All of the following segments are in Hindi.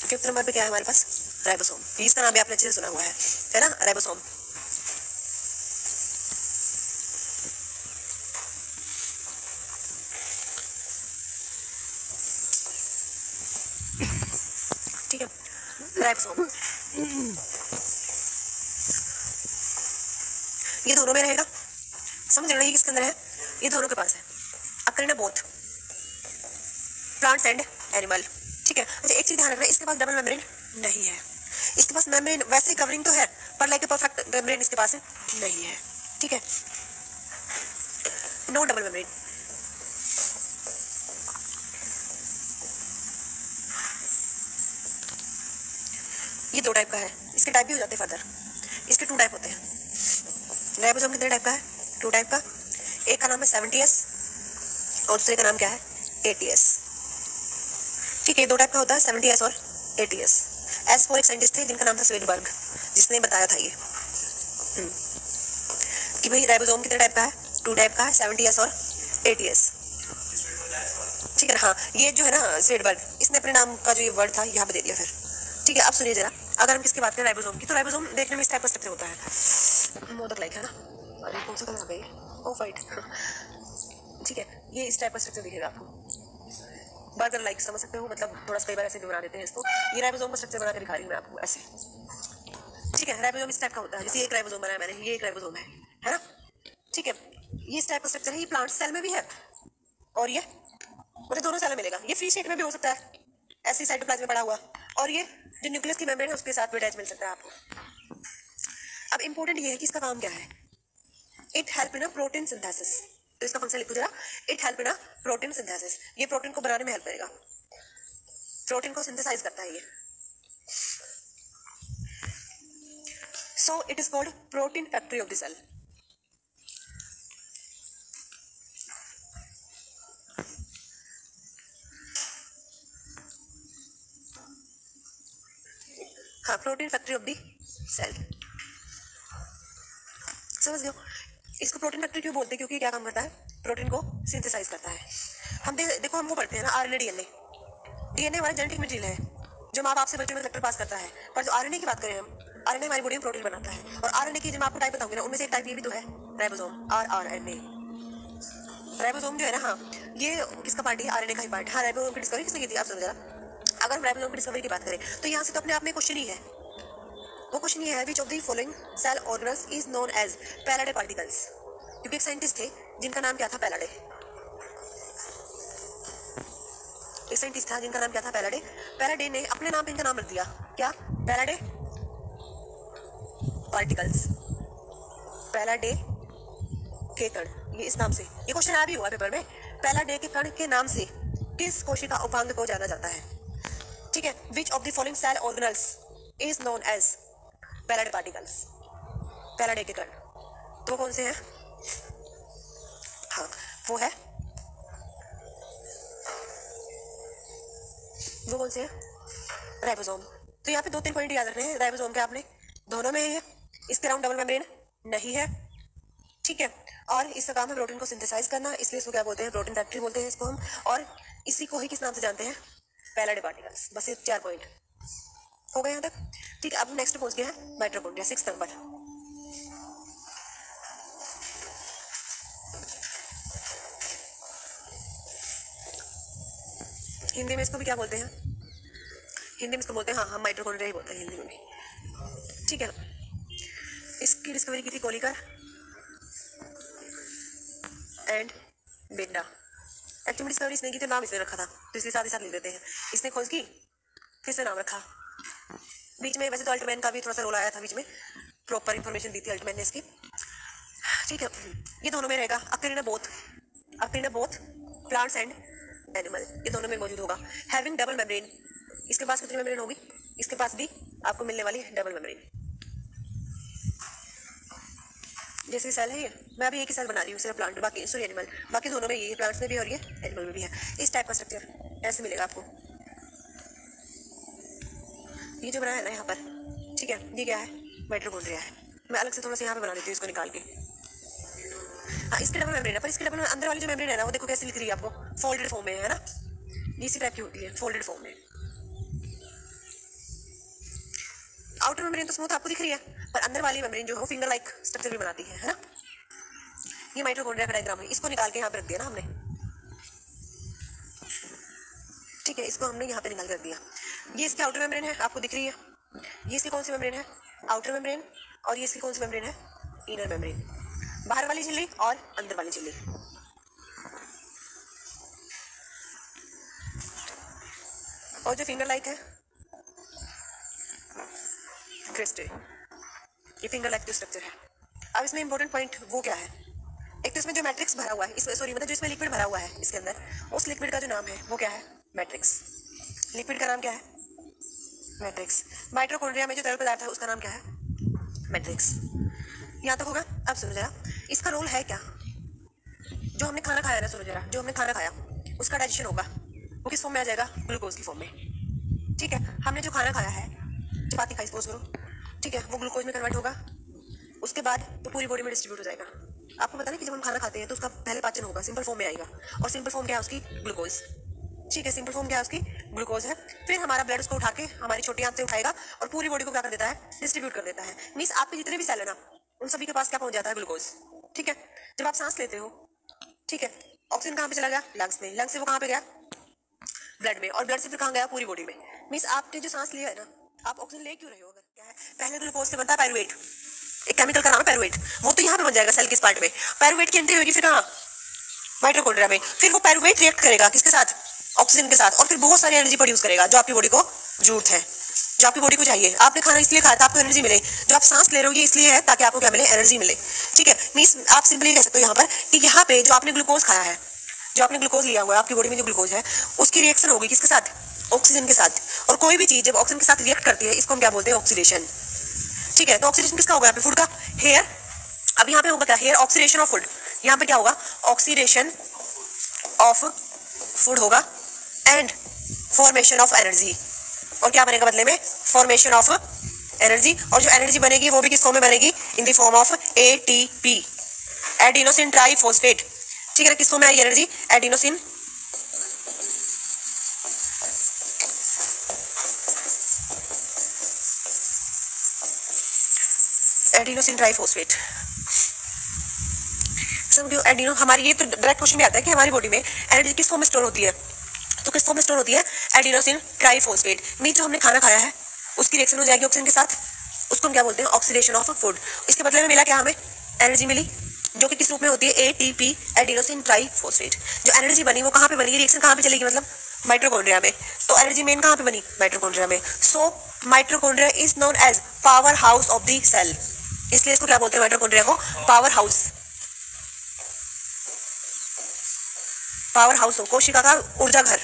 फिफ्थ नंबर पे क्या है हमारे पास? राइबोसोम। इसका नाम भी आपने अच्छे से सुना हुआ है ना, राइबोसोम। ठीक है, राइबोसोम ये दोनों में रहेगा। समझ रहे हैं ये किसके अंदर है? ये दोनों के पास है। अकरना बोथ प्लांट्स एंड एनिमल। ठीक है, अच्छा एक चीज ध्यान रखना, इसके पास डबल मेम्ब्रेन नहीं है। इसके पास मेम्ब्रेन वैसे कवरिंग तो है, पर लाइक ए परफेक्ट मेम्ब्रेन इसके पास नहीं है। ठीक है, नो डबल मेम्ब्रेन। ये दो टाइप का है, इसके टाइप भी हो जाते हैं फर्दर। इसके टू टाइप होते हैं। राइबोसोम कितने टाइप का है? टू टाइप का। एक का नाम है 70S और दूसरे का नाम क्या है? 80S। ठीक है, दो टाइप का होता है 70S और 80S। एस फॉर एक साइंटिस्ट थे जिनका नाम था स्वेडबर्ग, जिसने बताया था ये कि भाई राइबोसोम कितने टाइप का है? टू टाइप का है, 70S और 80S। ठीक है, हाँ ये जो है ना स्वेडबर्ग, इसने अपने नाम का जो ये वर्ड था यहाँ पे दे दिया फिर। ठीक है, अब सुनिए जरा, अगर हम किसकी बात करें राइबोसोम की, तो राइबोसोम देखने में इस टाइप का स्ट्रक्चर होता है, मोदक लाइक है ना। अरे कौन सा कलर है भाई? Of white. ठीक है, ये इस टाइप का स्ट्रक्चर दिखेगा आपको, बर्गर लाइक समझ सकते हो, मतलब थोड़ा सा कई बार ऐसे भी बना देते हैं इसको। ये राइबोसोम का स्ट्रक्चर बना के दिखा रही हूँ मैं आपको ऐसे। ठीक है, राइबोसोम इस टाइप का होता है, जैसे एक राइबोसोम बनाया मैंने, ये एक राइबोसोम है ना। ठीक है, ये इस टाइप का स्ट्रक्चर है, ये प्लांट सेल में भी है और ये मुझे दोनों सेल में मिलेगा। ये फ्री स्टेट में भी हो सकता है, ऐसी साइटोप्लाज्म में पड़ा हुआ, और ये जो न्यूक्लियस की मेम्ब्रेन है उसके साथ भी अटैच मिल सकता है आपको। अब इंपॉर्टेंट ये है कि इसका काम क्या है? It help in a protein synthesis. तो इसका फंक्शन लिखो जरा, it help in a protein synthesis. ये प्रोटीन को बनाने में हेल्प करेगा, प्रोटीन को सिंथेसाइज करता है ये। So it is called protein factory of the cell. हाँ, protein factory of the cell, समझ गए? इसको प्रोटीन फैक्ट्री क्यों बोलते हैं? क्योंकि क्या काम करता है? प्रोटीन को सिंथेसाइज करता है। हम देखो हम वो पढ़ते हैं ना आरएनए डीएनए। डीएनए हमारा जेनेटिक मटेरियल है जो माँ बाप से बच्चों में सेक्टर पास करता है, पर जो आरएनए की बात करें हम, आरएनए हमारी बॉडी में प्रोटीन बनाता है। और आरएनए की जब मैं आपको टाइप बताऊंगी ना, उनमें से एक टाइप ये भी तो है, राइबोसोम, आरआरएनए। राइबोसोम जो है ना, हाँ ये किसका पार्ट है? आरएनए का ही पार्ट। हाँ, राइबोसोम की डिस्कवरी किसने की थी? आप सुनो जरा, अगर हम राइबोसोम की डिस्कवरी की बात करें तो यहाँ से तो अपने आप में क्वेश्चन ही है। वो क्वेश्चन ये है, which of the following cell organelles is known as Palade particles. क्योंकि एक साइंटिस्ट थे जिनका नाम क्या था? पैलाडे। एक साइंटिस्ट था जिनका नाम क्या था? पैलाडे। पैलाडे ने अपने नाम पे इनका नाम रख दिया, क्या? पैलाडे पार्टिकल्स, पैलाडे के कण, ये इस नाम से। ये क्वेश्चन आया भी हुआ पेपर में, पैलाडे के कण के नाम से किस कोशिका उपांग को जाना जाता है? ठीक है, which of the following cell organelles is known as Palade particles, Palade के कण। तो कौन से हैं? हाँ वो है, वो कौन से हैं? राइबोसोम। तो यहाँ पे दो तीन पॉइंट याद रखने हैं राइबोसोम के आपने, दोनों में है, इसके अराउंड डबल मेम्ब्रेन नहीं है। ठीक है, और इसका काम है प्रोटीन को सिंथेसाइज करना, इसलिए इसको क्या बोलते हैं? प्रोटीन फैक्ट्री बोलते हैं इसको हम। और इसी को ही किस नाम से जानते हैं? पैलाडे पार्टिकल्स। बस ये 4 पॉइंट हो गए यहाँ तक। ठीक है, अब नेक्स्ट पहुंच गया है माइटोकॉन्ड्रिया, 6 नंबर। हिंदी में इसको भी क्या बोलते हैं? हिंदी में इसको बोलते हैं, हाँ हम माइटोकॉन्ड्रिया ही बोलते हैं हिंदी में भी। ठीक है, इसकी डिस्कवरी की थी Kolliker and Benda. Actually discovery इसने की थी, नाम इसने रखा था, तो इसलिए साथ ही साथ लिख देते हैं। इसने खोज की, फिर से नाम रखा। बीच में वैसे तो अल्टमैन का भी थोड़ा सा रोल आया था, बीच में प्रॉपर इंफॉर्मेशन दी थी अल्टमैन ने इसकी। ठीक है, ये दोनों में रहेगा, अक्रीना बोथ प्लांट्स एंड एनिमल, ये दोनों में मौजूद होगा। हैविंग डबल मेम्ब्रेन, इसके पास कितनी मेम्ब्रेन होगी? इसके पास भी आपको मिलने वाली है डबल मेम्ब्रेन। जैसे सेल है ये, मैं अभी एक ही सेल बना रही हूँ सिर्फ प्लांट, बाकी सॉरी एनिमल, बाकी दोनों में ये प्लांट्स में भी और ये एनिमल में भी है। इस टाइप का स्ट्रक्चर ऐसे मिलेगा आपको, ये जो बनाया है ना यहाँ पर। ठीक है, ये क्या है? माइटोकॉन्ड्रिया है। मैं अलग से थोड़ा सा यहाँ पे बना देती हूँ इसको निकाल के। हाँ, इसके डबल मेम्ब्रेन है, पर इसके डबल अंदर वाली जो मेम्ब्रेन है ना, वो देखो कैसे लिख रही है आपको, फोल्डेड फॉर्म में है ना, इसी टाइप की होती है, फोल्डेड फॉर्म में। आउटर मेम्ब्रेन तो स्मूथ आपको दिख रही है, पर अंदर वाली मेम्ब्रेन जो है वो फिंगर लाइक स्ट्रक्चर भी बनाती है ना। ये माइटोकॉन्ड्रिया का डायग्राम है, इसको निकाल के यहाँ पे रख दिया ना हमने, ठीक है, इसको हमने यहाँ पे निकाल कर दिया। ये इसकी आउटर मेम्ब्रेन है, आपको दिख रही है। ये इसकी कौन सी मेम्ब्रेन है? Outer membrane. और ये इसकी कौन सी मेम्ब्रेन है? Inner membrane. बाहर वाली झिल्ली और अंदर वाली झिल्ली। और जो फिंगर लाइक है क्रिस्टे, ये फिंगर लाइक जो स्ट्रक्चर है। अब इसमें इंपॉर्टेंट पॉइंट वो क्या है, एक तो इसमें जो मैट्रिक्स भरा हुआ है, इसमें सॉरी मतलब जो इसमें लिक्विड भरा हुआ है इसके अंदर, उस लिक्विड का जो नाम है वो क्या है? मैट्रिक्स। लिक्विड का नाम क्या है? मैट्रिक्स। माइटोकॉन्ड्रिया में जो तरल पदार्थ है उसका नाम क्या है? मैट्रिक्स। यहाँ तक होगा? अब सुनो जरा, इसका रोल है क्या? जो हमने खाना खाया ना, सुनो जरा, जो हमने खाना खाया उसका डाइजेशन होगा, वो किस फॉर्म में आ जाएगा? ग्लूकोज की फॉर्म में। ठीक है, हमने जो खाना खाया है, चपाती खाई सपोज करो, ठीक है, वो ग्लूकोज में कन्वर्ट होगा, उसके बाद तो पूरी बॉडी में डिस्ट्रीब्यूट हो जाएगा। आपको पता नहीं कि जब हम खाना खाते हैं तो उसका पहले पाचन होगा, सिंपल फॉर्म में आएगा, और सिंपल फॉर्म क्या है उसकी? ग्लूकोज। ठीक है, सिंपल फॉर्म क्या है उसकी? ग्लूकोज है। फिर हमारा ब्लड उसको उठा के हमारी छोटी आंत से उठाएगा और पूरी बॉडी को क्या कर देता है? डिस्ट्रीब्यूट कर देता है। मीन्स आपके जितने भी सेल है ना, उन सभी के पास क्या पहुंच जाता है? ग्लूकोज। ठीक है, जब आप सांस लेते हो, ठीक है, ऑक्सीजन कहाँ पे चला गया? लंग्स में। लंग्स से वो कहाँ पे गया? ब्लड में। और ब्लड से फिर कहाँ गया? पूरी बॉडी में। मीन्स आपने जो सांस लिया है ना, आप ऑक्सीजन ले क्यों रहे हो? अगर क्या है, पहले ग्लूकोज से बनता है पायरुवेट, एक केमिकल का नाम है पायरुवेट, वो तो यहाँ पे बन जाएगा सेल किस पार्ट में? पायरुवेट की एंट्री होगी फिर कहाँ? माइटोकॉन्ड्रिया में। फिर वो पायरुवेट रिएक्ट करेगा किसके साथ? ऑक्सीजन के साथ, और फिर बहुत सारी एनर्जी प्रोड्यूस करेगा जो आपकी बॉडी को जरूरत है, जो आपकी बॉडी को चाहिए। आपने खाना इसलिए खाया था आपको एनर्जी मिले, जो आप सांस ले रहे हो ये इसलिए है ताकि आपको क्या मिले? एनर्जी मिले। ठीक है, मीन्स आप सिंपली कह सकते हो यहाँ पर कि यहाँ पे जो आपने ग्लूकोज खाया है, जो आपने ग्लूकोज लिया हुआ है, आपकी बॉडी में जो ग्लूकोज है उसकी रिएक्शन होगी किसके साथ? ऑक्सीजन के साथ। और कोई भी चीज जब ऑक्सीजन के साथ रिएक्ट करती है इसको हम क्या बोलते हैं? ऑक्सीडेशन। ठीक है, तो ऑक्सीडेशन किसका होगा? यहाँ पे फूड का। हेयर, अब यहाँ पे होगा क्या? Here oxidation of food. यहाँ पे क्या होगा? ऑक्सीडेशन ऑफ फूड होगा एंड फॉर्मेशन ऑफ एनर्जी। और क्या बनेगा बदले में? Formation of energy. और जो एनर्जी बनेगी वो भी किस फॉर्म में बनेगी? In the form of ATP, adenosine triphosphate. ठीक है ना, किस फॉर्म में आएगी एनर्जी? Adenosine adenosine triphosphate. समझो एडिनो, हमारी ये तो डायरेक्ट क्वेश्चन भी आता है कि हमारी बॉडी में एनर्जी किस फॉर्म में स्टोर होती है, तो किस फॉर्म में स्टोर होती है? Adenosine triphosphate. मीन जो हमने खाना खाया है उसकी रिएक्शन हो जाएगी ऑक्सीजन के साथ, उसको हम क्या बोलते हैं? Oxidation of food. इसके बदले में मिला क्या? हमें एनर्जी मिली, जो कि किस रूप में होती है? ATP, adenosine triphosphate. जो एनर्जी बनी वो कहाँ पे बनी? रिएक्शन कहाँ पे चलेगी? मतलब माइटोकॉन्ड्रिया में। तो एनर्जी मेन कहाँ पे बनी? माइटोकॉन्ड्रिया में। So mitochondria is known as powerhouse of the cell. इसलिए इसको क्या बोलते हैं? माइटोकॉन्ड्रिया को पावर हाउस। पावर हाउस हो, कोशिका का ऊर्जा घर।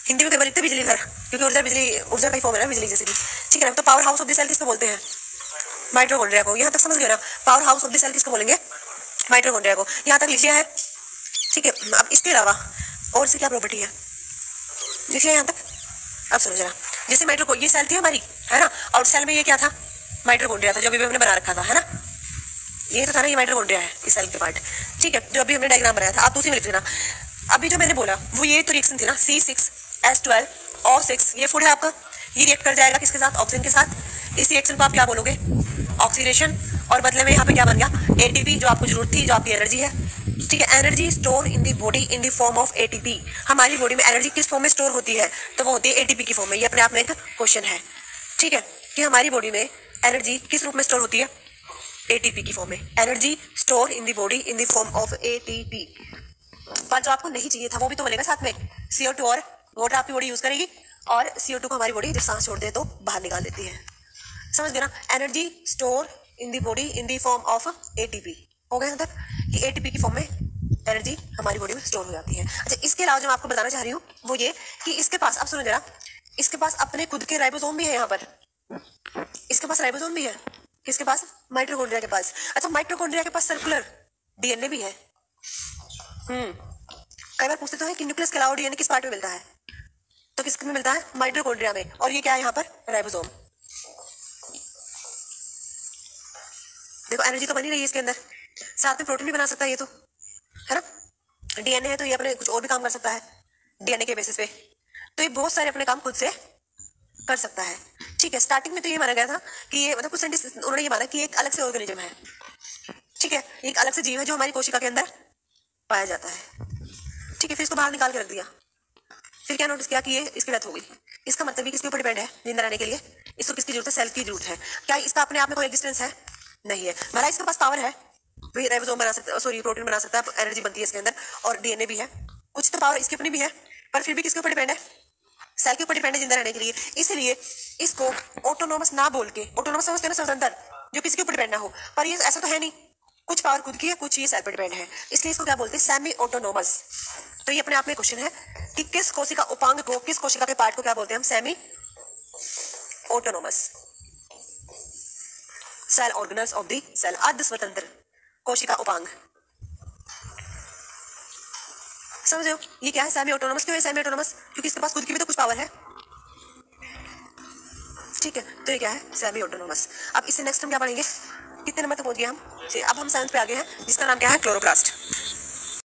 हिंदी में कई बार लिखते बिजली घर, क्योंकि ऊर्जा बिजली, ऊर्जा का ही फॉर्म है ना बिजली जैसे भी। ठीक है ना, तो powerhouse of the cell किसको बोलते हैं? माइटोकॉन्ड्रिया को। यहाँ तक समझ गए ना? Powerhouse of the cell किसको बोलेंगे? माइटोकॉन्ड्रिया को। यहाँ तक लिख लिया है। ठीक है, अब इसके अलावा और से क्या प्रॉपर्टी है लिखिए यहाँ तक। अब समझ रहा, जैसे माइटो, ये सेल थी हमारी, है ना, और सेल में ये क्या था? माइटोकॉन्ड्रिया था, जो अभी हमने बना रखा था, है ना, ये तो था ना, ये माइटोकॉन्ड्रिया है इस सेल के पार्ट। ठीक है, जो अभी हमने डायग्राम बनाया था, आप उसी में लिख देना। अभी जो मैंने बोला वो ये तो रिएक्शन थी ना, C6H12O6, ये फूड है आपका, ये रिएक्ट कर जाएगा किसके साथ? ऑक्सीजन के साथ। इस रिएक्शन को आप क्या बोलोगे? ऑक्सीडेशन। और बदले में यहाँ पे क्या बन गया? एटीपी, जो आपको जरूरत थी, जो आपकी एनर्जी है। ठीक है, energy store in the body in the form of ATP. हमारी बॉडी में एनर्जी किस फॉर्म में स्टोर होती है? तो वो होती है एटीपी की फॉर्म में। ये अपने आप में एक क्वेश्चन है। ठीक है, कि हमारी बॉडी में एनर्जी किस रूप में स्टोर होती है? एटीपी की फॉर्म में। Energy store in the body in the form of ATP. पर जो आपको नहीं चाहिए था वो भी तो बनेगा साथ में। CO2 और वाटर आपकी बॉडी यूज करेगी, और CO2 को हमारी बॉडी जब सांस छोड़ते हैं तो बाहर निकाल देती है। समझ गए ना? Energy store in the body in the form of ATP. हो गया यहाँ तक कि एटीपी की फॉर्म में एनर्जी हमारी बॉडी में स्टोर हो जाती है। अच्छा, इसके अलावा जो मैं आपको बताना चाह रही हूँ वो ये कि इसके पास, अब सुनो जरा, इसके पास अपने खुद के राइबोसोम भी है। यहाँ पर इसके पास राइबोसोम भी है। किसके पास? माइटोकॉन्ड्रिया के पास। अच्छा, माइटोकॉन्ड्रिया के पास सर्कुलर डीएनए भी है। कई बार पूछते तो है कि न्यूक्लियस के अलावा डीएनए किस पार्ट में मिलता है? तो किस में मिलता है? माइटोकॉन्ड्रिया में। और ये क्या है यहाँ पर? राइबोसोम। देखो एनर्जी तो बनी रही है इसके अंदर, साथ में प्रोटीन भी बना सकता है ये तो, है ना। डीएनए है तो ये अपने कुछ और भी काम कर सकता है डीएनए के बेसिस पे। तो ये बहुत सारे अपने काम खुद से कर सकता है। ठीक है, स्टार्टिंग में तो ये माना गया था कि ये मतलब कुछ साइंटिस्ट उन्होंने ये माना कि एक अलग से ऑर्गेनिज्म है, ठीक है, एक अलग से जीव है जो हमारी कोशिका के अंदर पाया जाता है, ठीक है। फिर इसको बाहर निकाल के रख दिया, फिर क्या नोटिस किया कि ये इसकी डेथ हो गई। इसका मतलब ये किसके ऊपर डिपेंड है जिंदा रहने के लिए? इसको किसकी जरूरत है? सेल की जरूरत है। क्या इसका अपने आप में कोई एग्जिस्टेंस है? नहीं है। भला इसके पास पावर है, वही राइबोसोम बना सकता है, सॉरी प्रोटीन बना सकता है, एनर्जी बनती है इसके अंदर, और डीएनए भी है, कुछ तो पावर इसकी अपनी भी है, पर फिर भी किसके ऊपर डिपेंड है? सेल के ऊपर डिपेंड है जिंदा रहने के लिए। इसलिए इसको ऑटोनोमस ना बोल के, ऑटोनोमस समझते हैं ना, स्वतंत्र, जो किसी के ऊपर डिपेंड ना हो, पर ये ऐसा तो है नहीं, कुछ पावर खुद की है, कुछ ये सेल पर डिपेंड है, इसलिए इसको क्या बोलते हैं? Semi autonomous. तो ये अपने आप में क्वेश्चन है कि किस कोशिका उपांग को, किस कोशिका के पार्ट को क्या बोलते हैं हम? Semi autonomous cell organelles of the cell, अर्ध स्वतंत्र कोशिका उपांग। समझो ये क्या है? Semi autonomous. क्यों है सेमी ऑटोनोमस? क्योंकि इसके पास खुद की भी तो कुछ पावर है, ठीक है। तो ये क्या है? Semi autonomous. अब इससे नेक्स्ट हम क्या पढ़ेंगे? कितने नंबर तक पहुंच गए हम? अब हम 7th पे आ गए हैं, जिसका नाम क्या है? क्लोरोप्लास्ट।